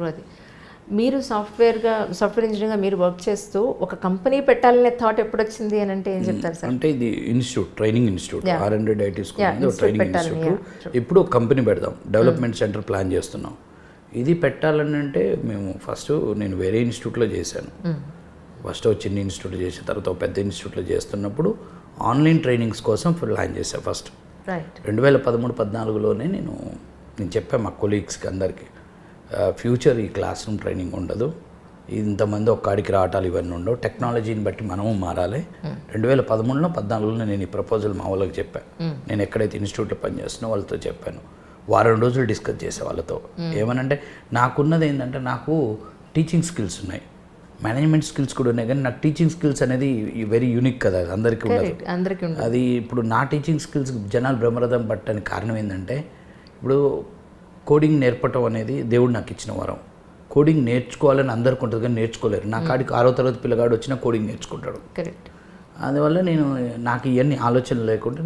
అది మీరు సాఫ్ట్వేర్ ఇంజనీర్గా మీరు వర్క్ చేస్తూ ఒక కంపెనీ పెట్టాలనే థాట్ ఎప్పుడు వచ్చింది అని అంటే ఏం చెప్తారు సార్? అంటే ఇది institute, training institute, R&D IT school training పెట్టాలని, ఇన్స్టిట్యూట్. ఇప్పుడు కంపెనీ పెడదాం, డెవలప్మెంట్ సెంటర్ ప్లాన్ చేస్తున్నాం. ఇది పెట్టాలని అంటే మేము ఫస్ట్ నేను వేరే ఇన్స్టిట్యూట్లో చేశాను. ఫస్ట్ ఒక చిన్న ఇన్స్టిట్యూట్ చేసిన తర్వాత ఒక పెద్ద ఇన్స్టిట్యూట్లో చేస్తున్నప్పుడు ఆన్లైన్ ట్రైనింగ్స్ కోసం ప్లాన్ చేశాను ఫస్ట్. 2013-14లోనే నేను చెప్పాను మా కొలీగ్స్కి అందరికీ, ఫ్యూచర్ ఈ క్లాస్ రూమ్ ట్రైనింగ్ ఉండదు, ఇంతమంది ఒక్కడికి రావటాలు ఇవన్నీ ఉండవు, టెక్నాలజీని బట్టి మనము మారాలి. 2013-14లో నేను ఈ ప్రపోజల్ మా వాళ్ళకి చెప్పాను. నేను ఎక్కడైతే ఇన్స్టిట్యూట్లో పనిచేస్తున్నా వాళ్ళతో చెప్పాను. వారం రోజులు డిస్కస్ చేసే వాళ్ళతో. ఏమనంటే నాకున్నది ఏంటంటే నాకు టీచింగ్ స్కిల్స్ ఉన్నాయి, మేనేజ్మెంట్ స్కిల్స్ కూడా ఉన్నాయి, కానీ నాకు టీచింగ్ స్కిల్స్ అనేది వెరీ యూనిక్ కదా, అందరికీ ఉండదు. అది ఇప్పుడు నా టీచింగ్ స్కిల్స్ జనాలు బ్రహ్మరథం పట్టడానికి కారణం ఏంటంటే, ఇప్పుడు కోడింగ్ నేర్పటం అనేది దేవుడు నాకు ఇచ్చిన వరం. కోడింగ్ నేర్చుకోవాలని అందరికీ ఉంటుంది, కానీ నేర్చుకోలేరు. నా కాడికి 6వ తరగతి పిల్లగాడు వచ్చినా కోడింగ్ నేర్చుకుంటాడు. కరెక్ట్. అందువల్ల నాకు ఇవన్నీ ఆలోచనలు లేకుండా